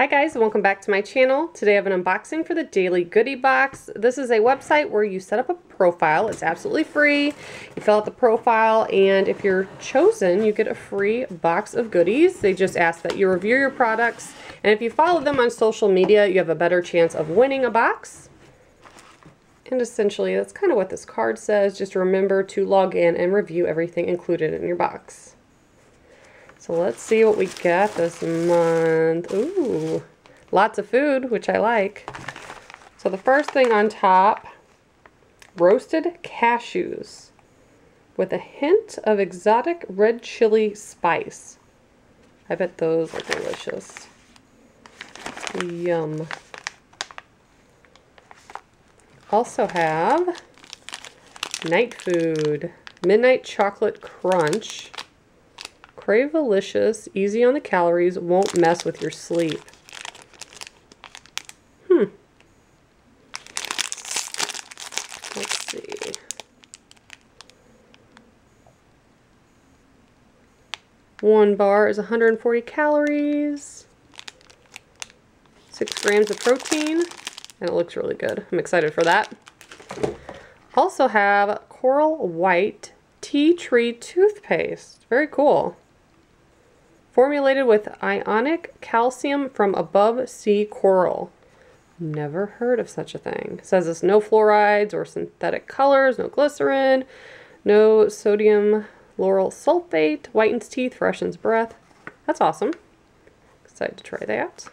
Hi guys, and welcome back to my channel. Today I have an unboxing for the Daily Goodie Box. This is a website where you set up a profile. It's absolutely free. You fill out the profile, and if you're chosen, you get a free box of goodies. They just ask that you review your products, and if you follow them on social media, you have a better chance of winning a box. And essentially, that's kind of what this card says. Just remember to log in and review everything included in your box. So let's see what we got this month. Ooh, lots of food, which I like. So the first thing on top, roasted cashews with a hint of exotic red chili spice. I bet those are delicious. Yum. Also have NightFood Midnight Chocolate Crunch. Cravelicious, easy on the calories, won't mess with your sleep. Let's see. One bar is 140 calories, 6 grams of protein, and it looks really good. I'm excited for that. Also have Coral White Tea Tree Toothpaste. Very cool. Formulated with ionic calcium from above sea coral. Never heard of such a thing. It says it's no fluorides or synthetic colors, no glycerin, no sodium lauryl sulfate, whitens teeth, freshens breath. That's awesome. Excited to try that.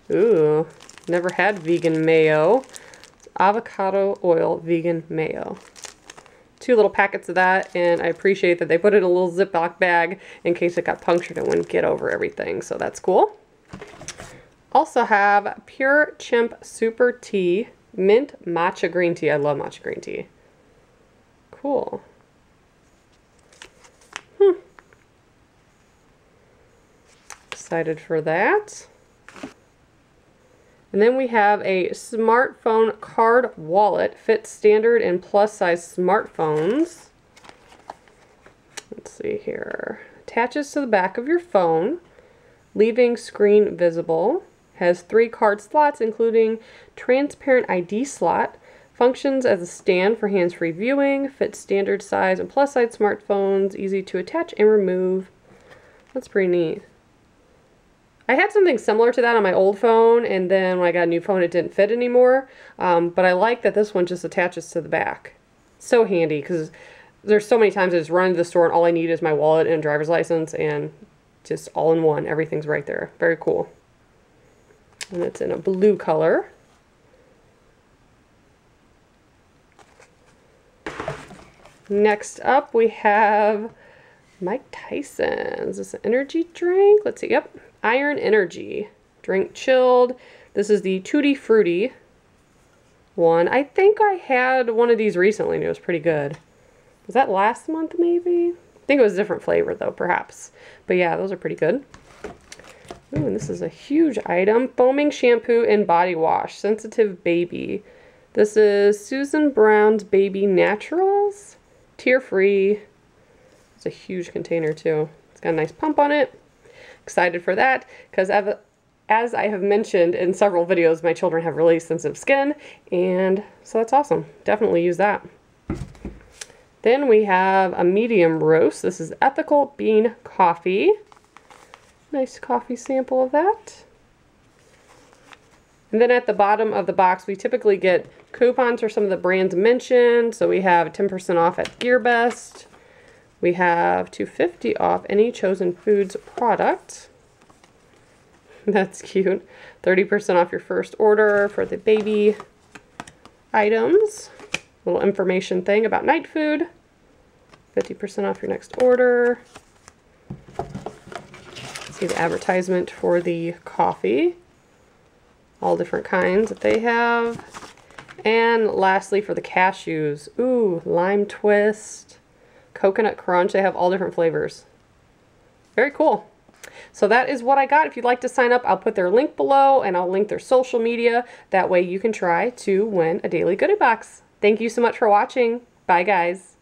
Ooh, never had vegan mayo. It's avocado oil vegan mayo. 2 little packets of that, and I appreciate that they put it in a little Ziploc bag in case it got punctured and wouldn't get over everything, so that's cool. Also have Pure Chimp Super Tea Mint Matcha Green Tea. I love matcha green tea. Cool. Excited for that. And then we have a smartphone card wallet. Fits standard and plus size smartphones. Let's see here. Attaches to the back of your phone, leaving screen visible. Has 3 card slots, including transparent ID slot. Functions as a stand for hands-free viewing. Fits standard size and plus size smartphones. Easy to attach and remove. That's pretty neat. I had something similar to that on my old phone, and then when I got a new phone it didn't fit anymore, but I like that this one just attaches to the back. So handy, because there's so many times I just run to the store and all I need is my wallet and driver's license, and just all in one, everything's right there. Very cool. And it's in a blue color. Next up we have Mike Tysons. Is this an energy drink? Let's see. Yep. Iron Energy. Drink chilled. This is the Tutti Frutti one. I think I had one of these recently and it was pretty good. Was that last month maybe? I think it was a different flavor though, perhaps. But yeah, those are pretty good. Ooh, and this is a huge item. Foaming shampoo and body wash. Sensitive Baby. This is Susan Brown's Baby Naturals. Tear-free. It's a huge container too. It's got a nice pump on it. Excited for that because as I have mentioned in several videos, my children have really sensitive skin, and so that's awesome. Definitely use that. Then we have a medium roast. This is Epical Bean coffee. Nice coffee sample of that. And then at the bottom of the box, we typically get coupons for some of the brands mentioned. So we have 10% off at GearBest. We have $2.50 off any chosen foods product. That's cute. 30% off your first order for the baby items. Little information thing about NightFood. 50% off your next order. See the advertisement for the coffee. All different kinds that they have. And lastly for the cashews. Ooh, lime twist. Coconut crunch. They have all different flavors. Very cool. So that is what I got. If you'd like to sign up, I'll put their link below and I'll link their social media. That way you can try to win a Daily Goodie Box. Thank you so much for watching. Bye guys.